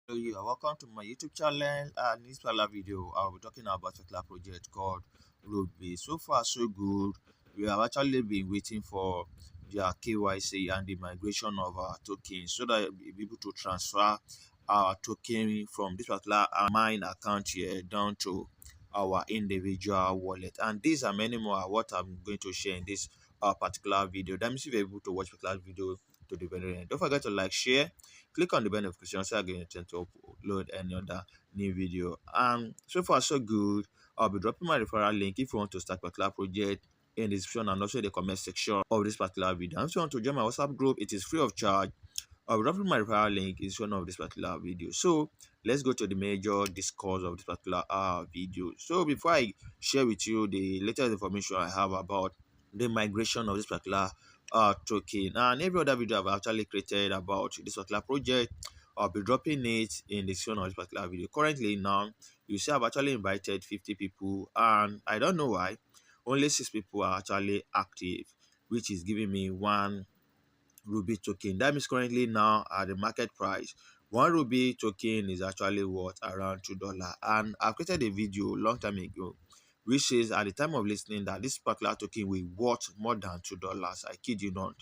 Hello, you are welcome to my YouTube channel. And in this particular video, I'll be talking about a particular project called Rubi. So far, so good. We have actually been waiting for their KYC and the migration of our tokens so that we'll be able to transfer our token from this particular mine account here down to our individual wallet. And these are many more what I'm going to share in this particular video. That means if you're able to watch the particular video to the very end. Don't forget to like, share, click on the bell notification so I get a chance to upload any other new video. And so far so good. I'll be dropping my referral link if you want to start a particular project in the description and also in the comment section of this particular video. And if you want to join my WhatsApp group, it is free of charge. I'll be dropping my referral link in one of this particular video. So let's go to the major discourse of this particular video. So before I share with you the latest information I have about the migration of this particular token and every other video I've actually created about this particular project, I'll be dropping it in the description of this particular video. Currently now, you see I've actually invited 50 people and I don't know why only 6 people are actually active, which is giving me one Rubi token. That means currently now at the market price, one Rubi token is actually worth around $2. And I've created a video long time ago which says at the time of listening that this particular token will worth more than $2. I kid you not.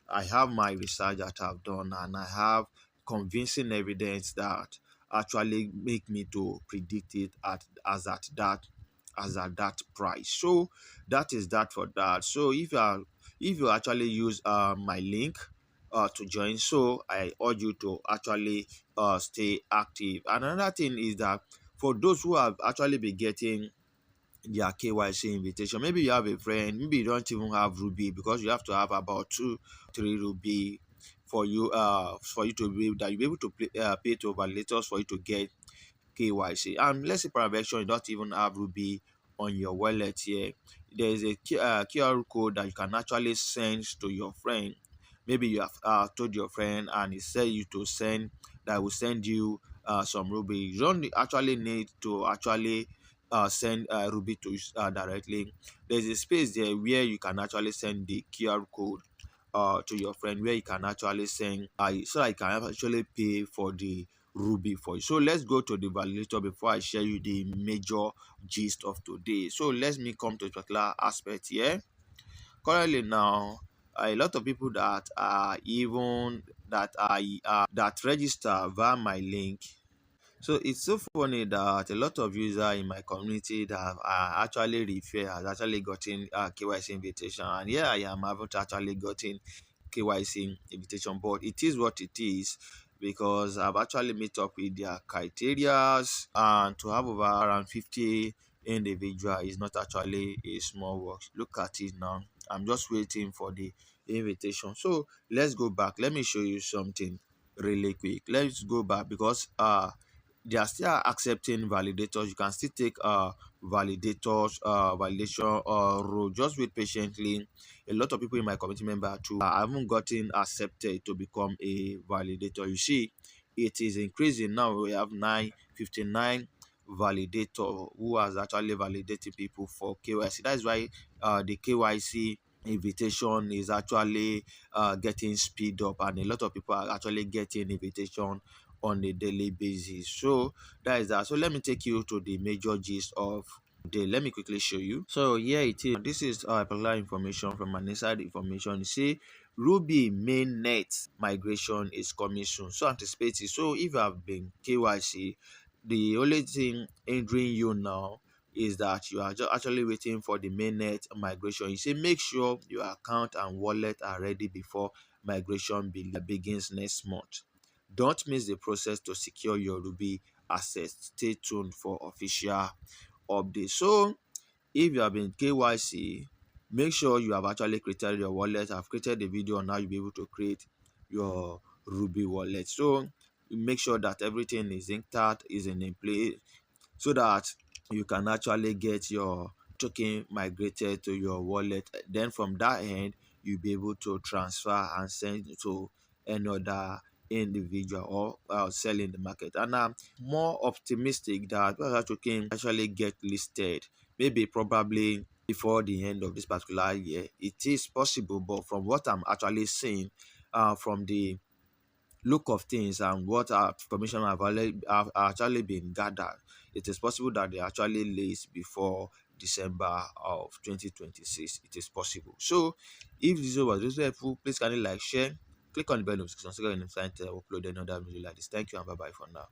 I have my research that I've done and I have convincing evidence that actually make me to predict it as at that price. So that is that for that. So if you actually use my link to join, so I urge you to actually stay active. And another thing is that for those who have actually been getting their KYC invitation, maybe you have a friend, maybe you don't even have Rubi because you have to have about 2-3 Rubi for you to be that you'll be able to pay to validators for you to get KYC. And let's say prevention, you don't even have Rubi on your wallet here. There is a QR code that you can actually send to your friend. Maybe you have told your friend and he said you to send that will send you some Rubi. You don't actually need to actually send Rubi to directly. There's a space there where you can actually send the QR code to your friend, where you can actually send so I can actually pay for the Rubi for you. So let's go to the validator before I share you the major gist of today. So let me come to a particular aspect here. Currently now, a lot of people that are even that register via my link. So it's so funny that a lot of users in my community that are actually refer has actually gotten KYC invitation, and here I am, I haven't actually gotten KYC invitation, but it is what it is because I've actually met up with their criterias, and to have over around 50 individual is not actually a small work. Look at it now. I'm just waiting for the invitation. So let's go back. Let me show you something really quick. Let's go back because they are still accepting validators. You can still take validators validation role. Just wait patiently. A lot of people in my community member too haven't gotten accepted to become a validator. You see, it is increasing now. We have 959 validator who has actually validated people for KYC. That's why the KYC invitation is actually getting speed up, and a lot of people are actually getting invitation on a daily basis. So that is that. So let me take you to the major gist of the. Let me quickly show you. So here it is. This is particular information from an inside information. You see, Rubi mainnet migration is coming soon. So anticipate it. So if you have been KYC, the only thing hindering you now is that you are just actually waiting for the mainnet migration. You say make sure your account and wallet are ready before migration begins next month. Don't miss the process to secure your Rubi assets. Stay tuned for official updates. So if you have been KYC, make sure you have actually created your wallet. I've created the video on how you'll be able to create your Rubi wallet. So make sure that everything is intact, is in place, so that you can actually get your token migrated to your wallet. Then from that end, you'll be able to transfer and send to any other individual or sell in the market. And I'm more optimistic that that token actually get listed, maybe probably before the end of this particular year. It is possible, but from what I'm actually seeing from the look of things and what our information have actually been gathered, it is possible that they actually late before December of 2026. It is possible. So if this was also helpful, please kindly like, share, click on the bell notification so you can upload another video like this. Thank you and bye bye for now.